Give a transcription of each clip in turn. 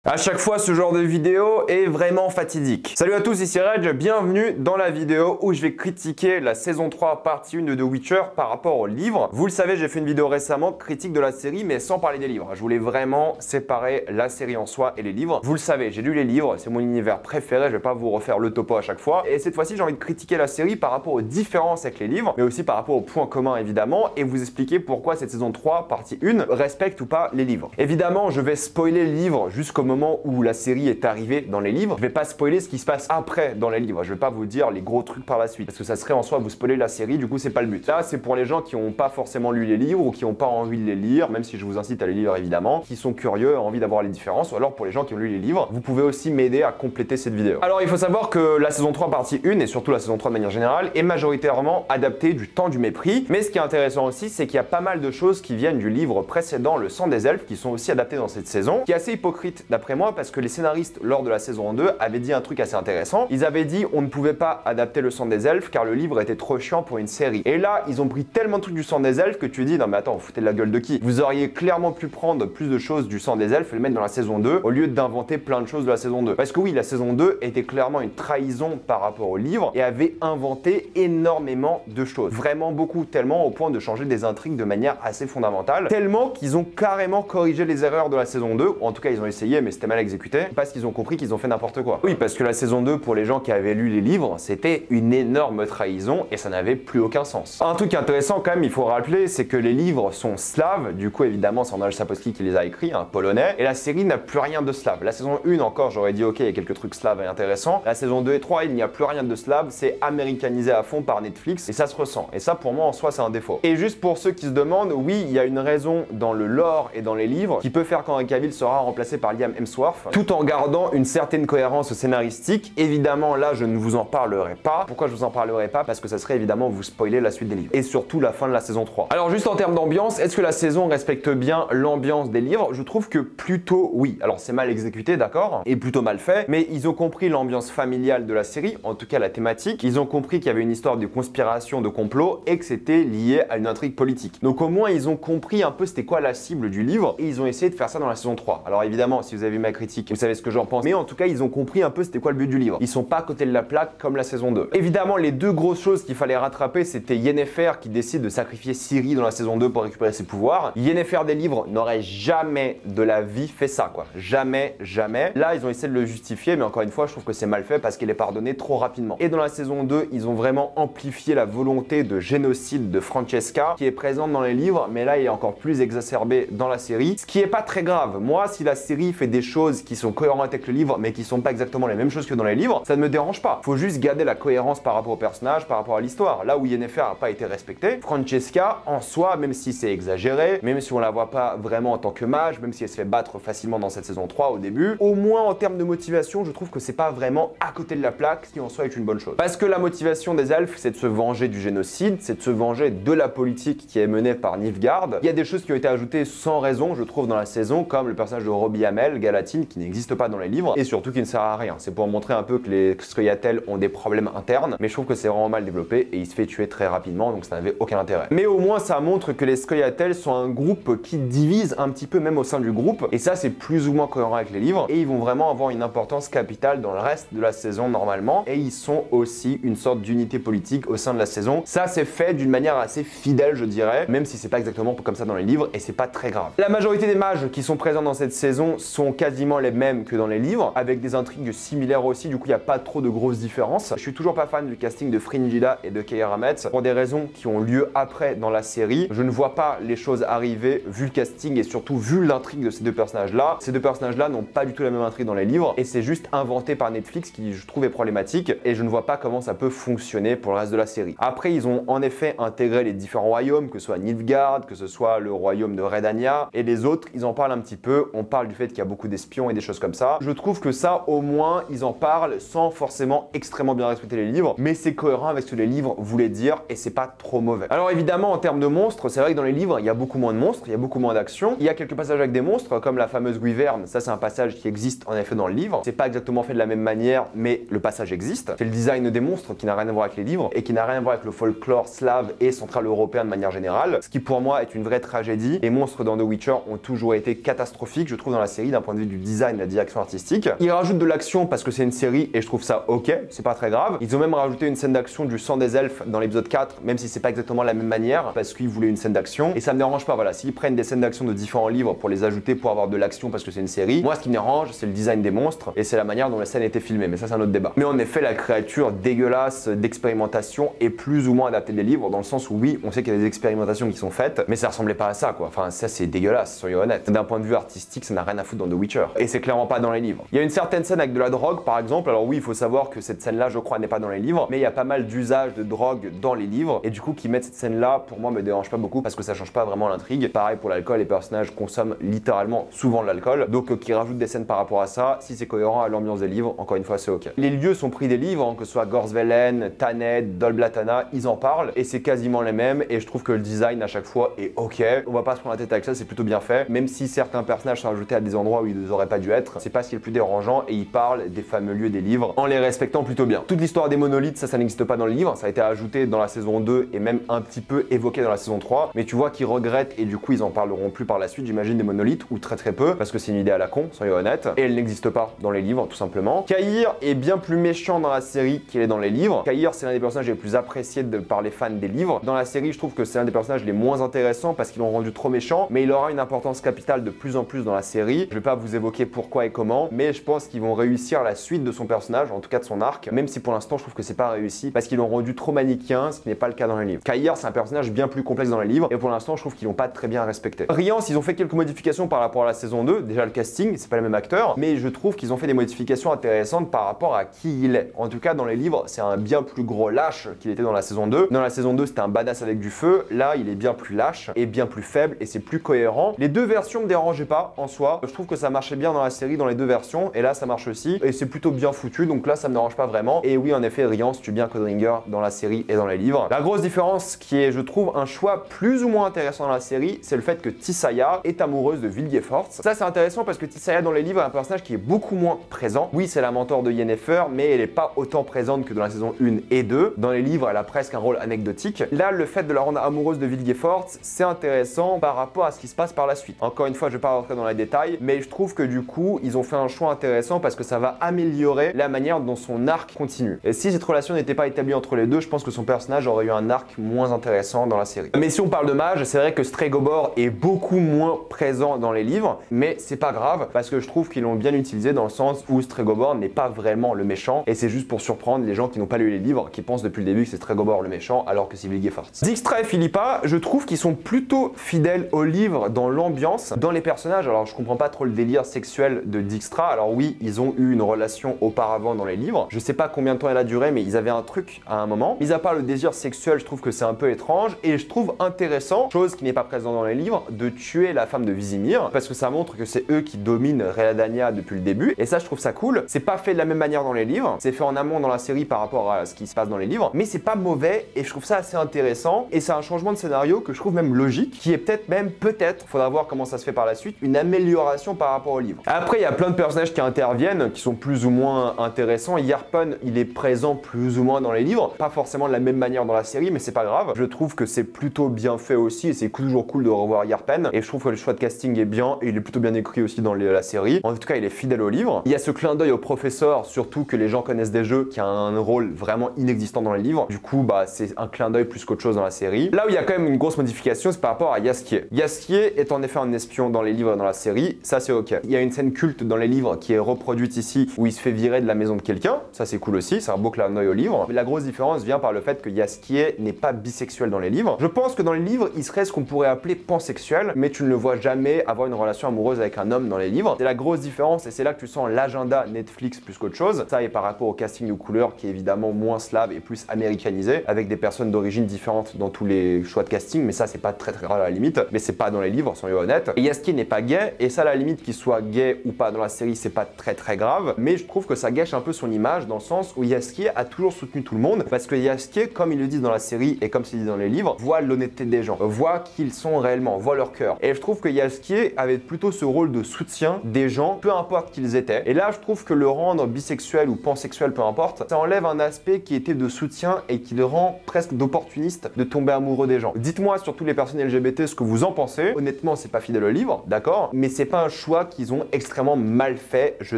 À chaque fois, ce genre de vidéo est vraiment fatidique. Salut à tous, ici Reg, bienvenue dans la vidéo où je vais critiquer la saison 3 partie 1 de The Witcher par rapport au livre. Vous le savez, j'ai fait une vidéo récemment critique de la série mais sans parler des livres. Je voulais vraiment séparer la série en soi et les livres. Vous le savez, j'ai lu les livres, c'est mon univers préféré, je vais pas vous refaire le topo à chaque fois. Et cette fois-ci, j'ai envie de critiquer la série par rapport aux différences avec les livres, mais aussi par rapport aux points communs évidemment, et vous expliquer pourquoi cette saison 3 partie 1 respecte ou pas les livres. Évidemment, je vais spoiler le livre jusqu'au moment où la série est arrivée dans les livres. Je vais pas spoiler ce qui se passe après dans les livres. Je vais pas vous dire les gros trucs par la suite parce que ça serait en soi vous spoiler la série. Du coup, c'est pas le but. Là, c'est pour les gens qui n'ont pas forcément lu les livres ou qui n'ont pas envie de les lire, même si je vous incite à les lire évidemment, qui sont curieux, ont envie d'avoir les différences. Ou alors pour les gens qui ont lu les livres, vous pouvez aussi m'aider à compléter cette vidéo. Alors, il faut savoir que la saison 3 partie 1 et surtout la saison 3 de manière générale est majoritairement adaptée du Temps du Mépris. Mais ce qui est intéressant aussi, c'est qu'il y a pas mal de choses qui viennent du livre précédent, Le Sang des Elfes, qui sont aussi adaptées dans cette saison, qui est assez hypocrite d'après moi parce que les scénaristes lors de la saison 2 avaient dit un truc assez intéressant. Ils avaient dit on ne pouvait pas adapter Le Sang des Elfes car le livre était trop chiant pour une série. Et là, ils ont pris tellement de trucs du Sang des Elfes que tu dis non mais attends, vous foutez de la gueule de qui? Vous auriez clairement pu prendre plus de choses du Sang des Elfes et le mettre dans la saison 2 au lieu d'inventer plein de choses de la saison 2. Parce que oui, la saison 2 était clairement une trahison par rapport au livre et avait inventé énormément de choses. Vraiment beaucoup, tellement au point de changer des intrigues de manière assez fondamentale. Tellement qu'ils ont carrément corrigé les erreurs de la saison 2, ou en tout cas ils ont essayé mais c'était mal exécuté, parce qu'ils ont compris qu'ils ont fait n'importe quoi. Oui, parce que la saison 2, pour les gens qui avaient lu les livres, c'était une énorme trahison et ça n'avait plus aucun sens. Un truc intéressant quand même, il faut rappeler, c'est que les livres sont slaves, du coup évidemment c'est Andrzej Sapkowski qui les a écrits, un polonais, et la série n'a plus rien de slave. La saison 1 encore, j'aurais dit ok, il y a quelques trucs slaves et intéressants. La saison 2 et 3, il n'y a plus rien de slave, c'est américanisé à fond par Netflix et ça se ressent. Et ça pour moi en soi c'est un défaut. Et juste pour ceux qui se demandent, oui, il y a une raison dans le lore et dans les livres qui peut faire qu'Henry Cavill sera remplacé par Liam Hemsworth, tout en gardant une certaine cohérence scénaristique. Évidemment, là, je ne vous en parlerai pas. Pourquoi je vous en parlerai pas? Parce que ça serait évidemment vous spoiler la suite des livres. Et surtout la fin de la saison 3. Alors, juste en termes d'ambiance, est-ce que la saison respecte bien l'ambiance des livres? Je trouve que plutôt oui. Alors, c'est mal exécuté, d'accord? Et plutôt mal fait. Mais ils ont compris l'ambiance familiale de la série, en tout cas la thématique. Ils ont compris qu'il y avait une histoire de conspiration, de complot et que c'était lié à une intrigue politique. Donc, au moins, ils ont compris un peu c'était quoi la cible du livre et ils ont essayé de faire ça dans la saison 3. Alors, évidemment, si vous avez vu ma critique, vous savez ce que j'en pense. Mais en tout cas, ils ont compris un peu c'était quoi le but du livre. Ils sont pas à côté de la plaque comme la saison 2. Évidemment, les deux grosses choses qu'il fallait rattraper, c'était Yennefer qui décide de sacrifier Ciri dans la saison 2 pour récupérer ses pouvoirs. Yennefer des livres n'aurait jamais de la vie fait ça, quoi. Jamais, jamais. Là, ils ont essayé de le justifier, mais encore une fois, je trouve que c'est mal fait parce qu'elle est pardonnée trop rapidement. Et dans la saison 2, ils ont vraiment amplifié la volonté de génocide de Francesca qui est présente dans les livres, mais là, elle est encore plus exacerbée dans la série. Ce qui est pas très grave. Moi, si la série fait des choses qui sont cohérentes avec le livre, mais qui sont pas exactement les mêmes choses que dans les livres, ça ne me dérange pas. Faut juste garder la cohérence par rapport au personnage, par rapport à l'histoire. Là où Yennefer n'a pas été respectée, Francesca, en soi, même si c'est exagéré, même si on la voit pas vraiment en tant que mage, même si elle se fait battre facilement dans cette saison 3 au début, au moins en termes de motivation, je trouve que c'est pas vraiment à côté de la plaque, ce qui en soi est une bonne chose. Parce que la motivation des elfes, c'est de se venger du génocide, c'est de se venger de la politique qui est menée par Nilfgaard. Il y a des choses qui ont été ajoutées sans raison, je trouve, dans la saison, comme le personnage de Robbie Amell, Galatine, qui n'existe pas dans les livres, et surtout qui ne sert à rien. C'est pour montrer un peu que les Scoia'tael ont des problèmes internes, mais je trouve que c'est vraiment mal développé et il se fait tuer très rapidement, donc ça n'avait aucun intérêt. Mais au moins, ça montre que les Scoia'tael sont un groupe qui divise un petit peu même au sein du groupe, et ça, c'est plus ou moins cohérent avec les livres, et ils vont vraiment avoir une importance capitale dans le reste de la saison normalement, et ils sont aussi une sorte d'unité politique au sein de la saison. Ça, c'est fait d'une manière assez fidèle, je dirais, même si c'est pas exactement comme ça dans les livres, et c'est pas très grave. La majorité des mages qui sont présents dans cette saison sont quasiment les mêmes que dans les livres, avec des intrigues similaires aussi, du coup il n'y a pas trop de grosses différences. Je suis toujours pas fan du casting de Fringilla et de Keira Metz pour des raisons qui ont lieu après dans la série. Je ne vois pas les choses arriver vu le casting et surtout vu l'intrigue de ces deux personnages-là. Ces deux personnages-là n'ont pas du tout la même intrigue dans les livres et c'est juste inventé par Netflix qui je trouve est problématique et je ne vois pas comment ça peut fonctionner pour le reste de la série. Après ils ont en effet intégré les différents royaumes, que ce soit Nilfgaard, que ce soit le royaume de Redania et les autres, ils en parlent un petit peu. On parle du fait qu'il y a beaucoup d'espions et des choses comme ça. Je trouve que ça, au moins, ils en parlent sans forcément extrêmement bien respecter les livres, mais c'est cohérent avec ce que les livres voulaient dire et c'est pas trop mauvais. Alors évidemment, en termes de monstres, c'est vrai que dans les livres, il y a beaucoup moins de monstres, il y a beaucoup moins d'action. Il y a quelques passages avec des monstres, comme la fameuse Wyvern. Ça, c'est un passage qui existe en effet dans le livre. C'est pas exactement fait de la même manière, mais le passage existe. C'est le design des monstres qui n'a rien à voir avec les livres et qui n'a rien à voir avec le folklore slave et central-européen de manière générale, ce qui pour moi est une vraie tragédie. Les monstres dans The Witcher ont toujours été catastrophiques, je trouve, dans la série d'un point de de vue du design, de la direction artistique. Ils rajoutent de l'action parce que c'est une série et je trouve ça ok, c'est pas très grave. Ils ont même rajouté une scène d'action du sang des elfes dans l'épisode 4, même si c'est pas exactement la même manière, parce qu'ils voulaient une scène d'action. Et ça me dérange pas, voilà, s'ils prennent des scènes d'action de différents livres pour les ajouter pour avoir de l'action parce que c'est une série, moi ce qui me dérange, c'est le design des monstres et c'est la manière dont la scène était filmée, mais ça c'est un autre débat. Mais en effet, la créature dégueulasse d'expérimentation est plus ou moins adaptée des livres, dans le sens où oui, on sait qu'il y a des expérimentations qui sont faites, mais ça ressemblait pas à ça quoi. Enfin, ça c'est dégueulasse, soyons honnêtes. D'un point de vue artistique, ça n'a rien à foutre dans The Witcher. Et c'est clairement pas dans les livres. Il y a une certaine scène avec de la drogue par exemple. Alors oui, il faut savoir que cette scène-là, je crois, n'est pas dans les livres, mais il y a pas mal d'usage de drogue dans les livres. Et du coup, qu'ils mettent cette scène-là, pour moi, me dérange pas beaucoup parce que ça change pas vraiment l'intrigue. Pareil pour l'alcool, les personnages consomment littéralement souvent de l'alcool. Donc qu'ils rajoutent des scènes par rapport à ça, si c'est cohérent à l'ambiance des livres, encore une fois, c'est ok. Les lieux sont pris des livres, hein, que ce soit Gorsvellen, Taned, Dol Blatana, ils en parlent et c'est quasiment les mêmes. Et je trouve que le design à chaque fois est ok. On va pas se prendre la tête avec ça, c'est plutôt bien fait. Même si certains personnages sont ajoutés à des endroits où ils n'auraient pas dû être, c'est pas ce qui est le plus dérangeant et ils parlent des fameux lieux des livres en les respectant plutôt bien. Toute l'histoire des monolithes, ça n'existe pas dans le livre, ça a été ajouté dans la saison 2 et même un petit peu évoqué dans la saison 3, mais tu vois qu'ils regrettent et du coup ils en parleront plus par la suite, j'imagine, des monolithes, ou très peu, parce que c'est une idée à la con, soyons honnêtes, et elle n'existe pas dans les livres, tout simplement. Cahir est bien plus méchant dans la série qu'il est dans les livres. Cahir, c'est l'un des personnages les plus appréciés par les fans des livres. Dans la série, je trouve que c'est l'un des personnages les moins intéressants parce qu'ils l'ont rendu trop méchant, mais il aura une importance capitale de plus en plus dans la série. Je vais pas vous évoquer pourquoi et comment, mais je pense qu'ils vont réussir la suite de son personnage, en tout cas de son arc, même si pour l'instant je trouve que c'est pas réussi parce qu'ils l'ont rendu trop manichéen, ce qui n'est pas le cas dans les livres. Cahir, c'est un personnage bien plus complexe dans les livres et pour l'instant je trouve qu'ils l'ont pas très bien respecté. Rience, ils ont fait quelques modifications par rapport à la saison 2, déjà le casting, c'est pas le même acteur, mais je trouve qu'ils ont fait des modifications intéressantes par rapport à qui il est. En tout cas dans les livres, c'est un bien plus gros lâche qu'il était dans la saison 2. Dans la saison 2, c'était un badass avec du feu, là il est bien plus lâche et bien plus faible et c'est plus cohérent. Les deux versions me dérangeaient pas en soi, je trouve que ça marchait bien dans la série dans les deux versions et là ça marche aussi et c'est plutôt bien foutu, donc là ça me dérange pas vraiment. Et oui, en effet, Rience tue bien Codringer dans la série et dans les livres. La grosse différence qui est, je trouve, un choix plus ou moins intéressant dans la série, c'est le fait que Tissaia est amoureuse de Vilgefortz. Ça c'est intéressant parce que Tissaia dans les livres est un personnage qui est beaucoup moins présent. Oui, c'est la mentor de Yennefer, mais elle est pas autant présente que dans la saison 1 et 2. Dans les livres, elle a presque un rôle anecdotique. Là, le fait de la rendre amoureuse de Vilgefortz, c'est intéressant par rapport à ce qui se passe par la suite. Encore une fois, je vais pas rentrer dans les détails, mais je trouve que du coup, ils ont fait un choix intéressant parce que ça va améliorer la manière dont son arc continue. Et si cette relation n'était pas établie entre les deux, je pense que son personnage aurait eu un arc moins intéressant dans la série. Mais si on parle de mage, c'est vrai que Stregobor est beaucoup moins présent dans les livres, mais c'est pas grave parce que je trouve qu'ils l'ont bien utilisé dans le sens où Stregobor n'est pas vraiment le méchant et c'est juste pour surprendre les gens qui n'ont pas lu les livres, qui pensent depuis le début que c'est Stregobor le méchant alors que c'est Vilgefortz. Dijkstra et Philippa, je trouve qu'ils sont plutôt fidèles au livre dans l'ambiance, dans les personnages. Alors je comprends pas trop le délire sexuel de Dijkstra. Alors oui, ils ont eu une relation auparavant dans les livres. Je sais pas combien de temps elle a duré, mais ils avaient un truc à un moment. Mis à part le désir sexuel, je trouve que c'est un peu étrange et je trouve intéressant, chose qui n'est pas présente dans les livres, de tuer la femme de Vizimir parce que ça montre que c'est eux qui dominent Reladania depuis le début et ça je trouve ça cool. C'est pas fait de la même manière dans les livres, c'est fait en amont dans la série par rapport à ce qui se passe dans les livres, mais c'est pas mauvais et je trouve ça assez intéressant et c'est un changement de scénario que je trouve même logique, qui est peut-être, faudra voir comment ça se fait par la suite, une amélioration par rapport au livre. Après il y a plein de personnages qui interviennent, qui sont plus ou moins intéressants. Yarpen, il est présent plus ou moins dans les livres, pas forcément de la même manière dans la série, mais c'est pas grave. Je trouve que c'est plutôt bien fait aussi et c'est toujours cool de revoir Yarpen et je trouve que le choix de casting est bien et il est plutôt bien écrit aussi dans la série. En tout cas, il est fidèle au livre. Il y a ce clin d'œil au professeur, surtout que les gens connaissent des jeux, qui a un rôle vraiment inexistant dans les livres. Du coup, bah c'est un clin d'œil plus qu'autre chose dans la série. Là où il y a quand même une grosse modification, c'est par rapport à Jaskier. Jaskier est en effet un espion dans les livres et dans la série, ça c'est ok. Il y a une scène culte dans les livres qui est reproduite ici où il se fait virer de la maison de quelqu'un, ça c'est cool aussi, c'est un beau clin d'œil au livre. Mais la grosse différence vient par le fait que Jaskier n'est pas bisexuel dans les livres. Je pense que dans les livres, il serait ce qu'on pourrait appeler pansexuel, mais tu ne le vois jamais avoir une relation amoureuse avec un homme dans les livres. C'est la grosse différence et c'est là que tu sens l'agenda Netflix plus qu'autre chose. Ça et par rapport au casting de couleur qui est évidemment moins slave et plus américanisé, avec des personnes d'origine différentes dans tous les choix de casting, mais ça c'est pas très grave à la limite, mais c'est pas dans les livres, soyons honnêtes. Et Jaskier n'est pas gay, et ça à la limite qu'il soit gay ou pas dans la série, c'est pas très grave, mais je trouve que ça gâche un peu son image dans le sens où Jaskier a toujours soutenu tout le monde, parce que Jaskier, comme ils le disent dans la série et comme c'est dit dans les livres, voit l'honnêteté des gens, voit qui ils sont réellement, voit leur cœur. Et je trouve que Jaskier avait plutôt ce rôle de soutien des gens, peu importe qui ils étaient. Et là, je trouve que le rendre bisexuel ou pansexuel, peu importe, ça enlève un aspect qui était de soutien et qui le rend presque d'opportuniste de tomber amoureux des gens. Dites-moi sur tous les personnes LGBT ce que vous en pensez. Honnêtement, c'est pas fidèle au livre, d'accord, mais c'est pas un choix choix qu'ils ont extrêmement mal fait, je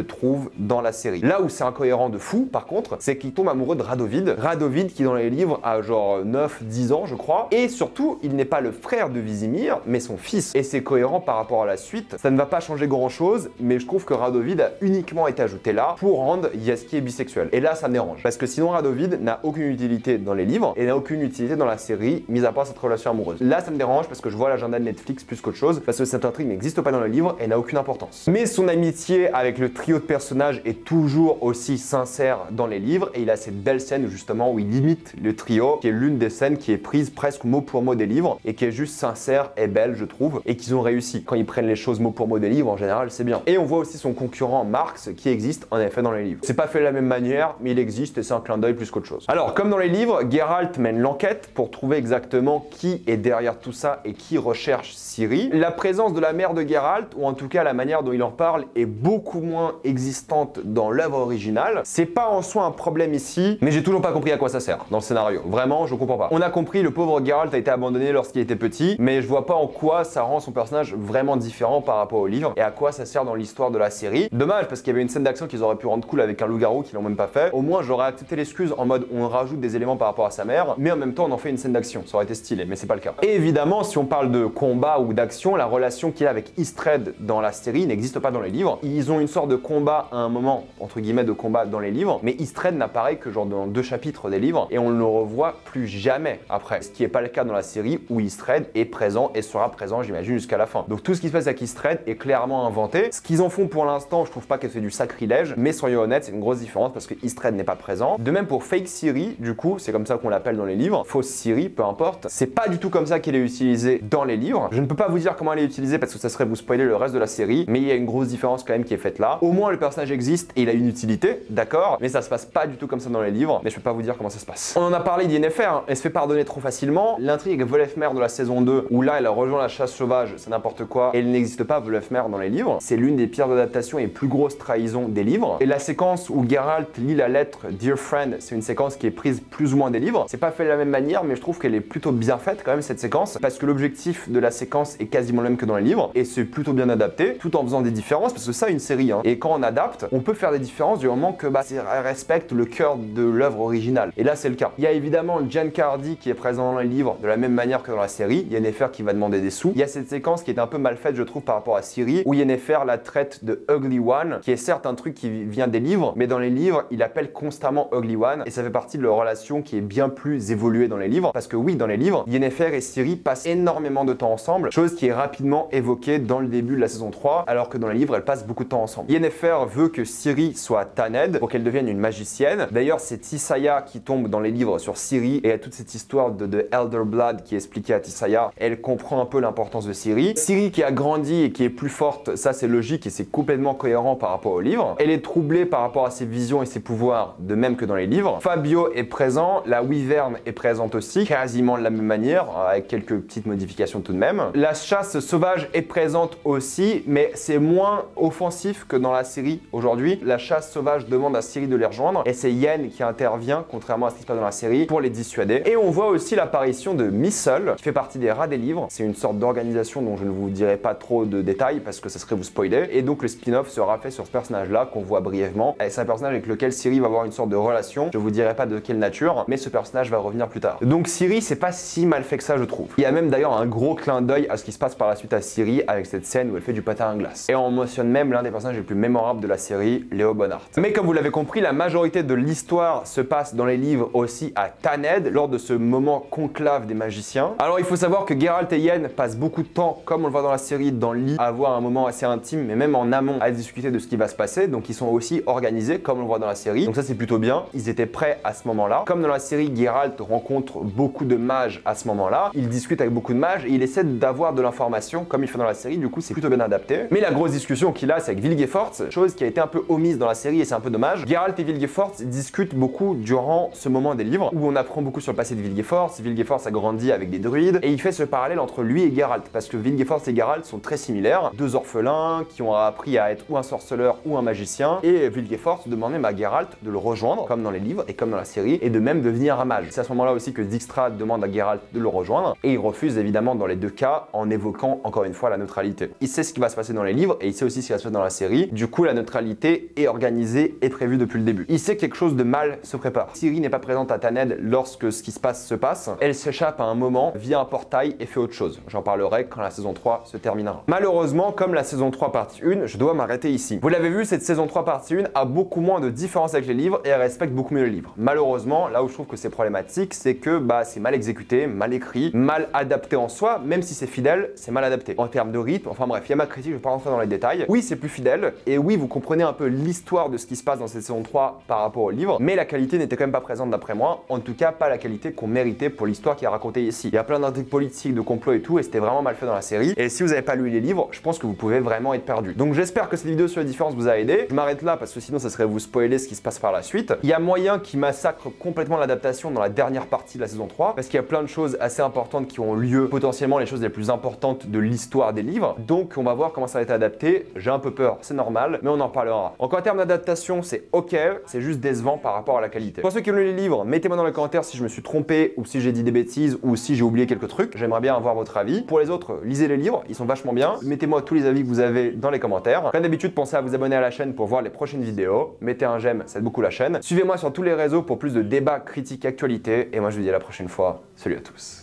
trouve, dans la série. Là où c'est incohérent de fou, par contre, c'est qu'il tombe amoureux de Radovid. Radovid qui dans les livres a genre 9-10 ans, je crois. Et surtout, il n'est pas le frère de Vizimir, mais son fils. Et c'est cohérent par rapport à la suite. Ça ne va pas changer grand chose, mais je trouve que Radovid a uniquement été ajouté là pour rendre Yaski bisexuel. Et là, ça me dérange. Parce que sinon, Radovid n'a aucune utilité dans les livres et n'a aucune utilité dans la série, mis à part cette relation amoureuse. Là, ça me dérange parce que je vois l'agenda de Netflix plus qu'autre chose, parce que cette intrigue n'existe pas dans le livre et n'a aucune importance. Mais son amitié avec le trio de personnages est toujours aussi sincère dans les livres et il a cette belle scène justement où il imite le trio, qui est l'une des scènes qui est prise presque mot pour mot des livres et qui est juste sincère et belle, je trouve, et qu'ils ont réussi. Quand ils prennent les choses mot pour mot des livres, en général, c'est bien. Et on voit aussi son concurrent Marx qui existe en effet dans les livres. C'est pas fait de la même manière, mais il existe et c'est un clin d'œil plus qu'autre chose. Alors, comme dans les livres, Geralt mène l'enquête pour trouver exactement qui est derrière tout ça et qui recherche Ciri. La présence de la mère de Geralt, ou en tout cas la manière dont il en parle, est beaucoup moins existante dans l'œuvre originale. C'est pas en soi un problème ici, mais j'ai toujours pas compris à quoi ça sert dans le scénario. Vraiment, je comprends pas. On a compris, le pauvre Geralt a été abandonné lorsqu'il était petit, mais je vois pas en quoi ça rend son personnage vraiment différent par rapport au livre et à quoi ça sert dans l'histoire de la série. Dommage, parce qu'il y avait une scène d'action qu'ils auraient pu rendre cool avec un loup-garou qu'ils l'ont même pas fait. Au moins, j'aurais accepté l'excuse en mode on rajoute des éléments par rapport à sa mère, mais en même temps on en fait une scène d'action. Ça aurait été stylé, mais c'est pas le cas. Et évidemment, si on parle de combat ou d'action, la relation qu'il a avec Istred dans la série n'existe pas dans les livres. Ils ont une sorte de combat à un moment, entre guillemets, de combat dans les livres, mais Istred n'apparaît que genre dans 2 chapitres des livres et on ne le revoit plus jamais après. Ce qui n'est pas le cas dans la série où Istred est présent et sera présent, j'imagine, jusqu'à la fin. Donc tout ce qui se passe avec Istred est clairement inventé. Ce qu'ils en font pour l'instant, je trouve pas que c'est du sacrilège, mais soyons honnêtes, c'est une grosse différence parce que Istred n'est pas présent. De même pour Fake Ciri, du coup, c'est comme ça qu'on l'appelle dans les livres, fausse Ciri, peu importe. C'est pas du tout comme ça qu'elle est utilisée dans les livres. Je ne peux pas vous dire comment elle est utilisée parce que ça serait vous spoiler le reste de la série, mais il y a une grosse différence quand même qui est faite là. Au moins le personnage existe et il a une utilité, d'accord, mais ça se passe pas du tout comme ça dans les livres, mais je peux pas vous dire comment ça se passe. On en a parlé d'Yennefer, hein. Elle se fait pardonner trop facilement. L'intrigue avec Völefmer de la saison 2, où là elle a rejoint la chasse sauvage, c'est n'importe quoi, et il n'existe pas Völefmer dans les livres. C'est l'une des pires adaptations et plus grosses trahisons des livres. Et la séquence où Geralt lit la lettre Dear Friend, c'est une séquence qui est prise plus ou moins des livres. C'est pas fait de la même manière, mais je trouve qu'elle est plutôt bien faite quand même cette séquence, parce que l'objectif de la séquence est quasiment le même que dans les livres, et c'est plutôt bien adapté, tout en faisant des différences, parce que ça, une série, hein. Et quand on adapte, on peut faire des différences du moment que ça respecte le cœur de l'œuvre originale. Et là, c'est le cas. Il y a évidemment Giancarlo qui est présent dans les livres de la même manière que dans la série. Yennefer qui va demander des sous. Il y a cette séquence qui est un peu mal faite, je trouve, par rapport à Ciri, où Yennefer la traite de Ugly One, qui est certes un truc qui vient des livres, mais dans les livres, il appelle constamment Ugly One, et ça fait partie de leur relation qui est bien plus évoluée dans les livres, parce que oui, dans les livres, Yennefer et Ciri passent énormément de temps ensemble, chose qui est rapidement évoquée dans le début de la saison 3, alors que dans les livres, elles passent beaucoup de temps ensemble. Yennefer veut que Ciri soit Tanned pour qu'elle devienne une magicienne. D'ailleurs, c'est Tissaia qui tombe dans les livres sur Ciri, et il y a toute cette histoire de Elder Blood qui est expliquée à Tissaia. Elle comprend un peu l'importance de Ciri. Ciri qui a grandi et qui est plus forte, ça c'est logique et c'est complètement cohérent par rapport au livre. Elle est troublée par rapport à ses visions et ses pouvoirs, de même que dans les livres. Fabio est présent, la Wyvern est présente aussi, quasiment de la même manière, avec quelques petites modifications tout de même. La chasse sauvage est présente aussi, mais c'est moins offensif que dans la série aujourd'hui. La chasse sauvage demande à Ciri de les rejoindre, et c'est Yen qui intervient, contrairement à ce qui se passe dans la série, pour les dissuader. Et on voit aussi l'apparition de Missel, qui fait partie des rats des livres. C'est une sorte d'organisation dont je ne vous dirai pas trop de détails parce que ça serait vous spoiler. Et donc le spin-off sera fait sur ce personnage-là qu'on voit brièvement. Et c'est un personnage avec lequel Ciri va avoir une sorte de relation. Je vous dirai pas de quelle nature, mais ce personnage va revenir plus tard. Donc Ciri, c'est pas si mal fait que ça, je trouve. Il y a même d'ailleurs un gros clin d'œil à ce qui se passe par la suite à Ciri avec cette scène où elle fait du patin à glace. Et on mentionne même l'un des personnages les plus mémorables de la série, Léo Bonnard. Mais comme vous l'avez compris, la majorité de l'histoire se passe dans les livres aussi à Tanned, lors de ce moment conclave des magiciens. Alors il faut savoir que Geralt et Yen passent beaucoup de temps, comme on le voit dans la série, dans le lit, à avoir un moment assez intime, mais même en amont, à discuter de ce qui va se passer. Donc ils sont aussi organisés, comme on le voit dans la série. Donc ça c'est plutôt bien. Ils étaient prêts à ce moment-là. Comme dans la série, Geralt rencontre beaucoup de mages à ce moment-là. Il discute avec beaucoup de mages et il essaie d'avoir de l'information, comme il fait dans la série. Du coup, c'est plutôt bien adapté. Mais la grosse discussion qu'il a, c'est avec Vilgefortz, chose qui a été un peu omise dans la série et c'est un peu dommage. Geralt et Vilgefortz discutent beaucoup durant ce moment des livres, où on apprend beaucoup sur le passé de Vilgefortz. Vilgefortz a grandi avec des druides et il fait ce parallèle entre lui et Geralt, parce que Vilgefortz et Geralt sont très similaires, deux orphelins qui ont appris à être ou un sorceleur ou un magicien, et Vilgefortz demande même à Geralt de le rejoindre, comme dans les livres et comme dans la série, et de même devenir un mage. C'est à ce moment-là aussi que Dijkstra demande à Geralt de le rejoindre, et il refuse évidemment dans les deux cas en évoquant encore une fois la neutralité. Il sait ce qui va se passer passer dans les livres et il sait aussi ce qui va se passer dans la série. Du coup, la neutralité est organisée et prévue depuis le début. Il sait que quelque chose de mal se prépare. Ciri n'est pas présente à Tanned lorsque ce qui se passe. Elle s'échappe à un moment via un portail et fait autre chose. J'en parlerai quand la saison 3 se terminera. Malheureusement, comme la saison 3 partie 1, je dois m'arrêter ici. Vous l'avez vu, cette saison 3 partie 1 a beaucoup moins de différence avec les livres et elle respecte beaucoup mieux les livres. Malheureusement, là où je trouve que c'est problématique, c'est que c'est mal exécuté, mal écrit, mal adapté en soi, même si c'est fidèle, c'est mal adapté. En termes de rythme, enfin bref, il y a ma critique, je vais pas rentrer dans les détails. Oui, c'est plus fidèle et oui, vous comprenez un peu l'histoire de ce qui se passe dans cette saison 3 par rapport au livre, mais la qualité n'était quand même pas présente d'après moi, en tout cas pas la qualité qu'on méritait pour l'histoire qui est racontée ici. Il y a plein d'intrigues politiques, de complots et tout, et c'était vraiment mal fait dans la série. Et si vous n'avez pas lu les livres, je pense que vous pouvez vraiment être perdu. Donc j'espère que cette vidéo sur les différences vous a aidé. Je m'arrête là parce que sinon ça serait vous spoiler ce qui se passe par la suite. Il y a moyen qu'ils massacrent complètement l'adaptation dans la dernière partie de la saison 3 parce qu'il y a plein de choses assez importantes qui ont lieu, potentiellement les choses les plus importantes de l'histoire des livres. Donc on va voir comment ça va être adapté. J'ai un peu peur, c'est normal, mais on en parlera. Donc en termes d'adaptation, c'est ok, c'est juste décevant par rapport à la qualité. Pour ceux qui ont lu les livres, mettez-moi dans les commentaires si je me suis trompé ou si j'ai dit des bêtises ou si j'ai oublié quelques trucs. J'aimerais bien avoir votre avis. Pour les autres, lisez les livres, ils sont vachement bien. Mettez-moi tous les avis que vous avez dans les commentaires. Comme d'habitude, pensez à vous abonner à la chaîne pour voir les prochaines vidéos. Mettez un j'aime, ça aide beaucoup la chaîne. Suivez-moi sur tous les réseaux pour plus de débats, critiques, actualités. Et moi, je vous dis à la prochaine fois. Salut à tous.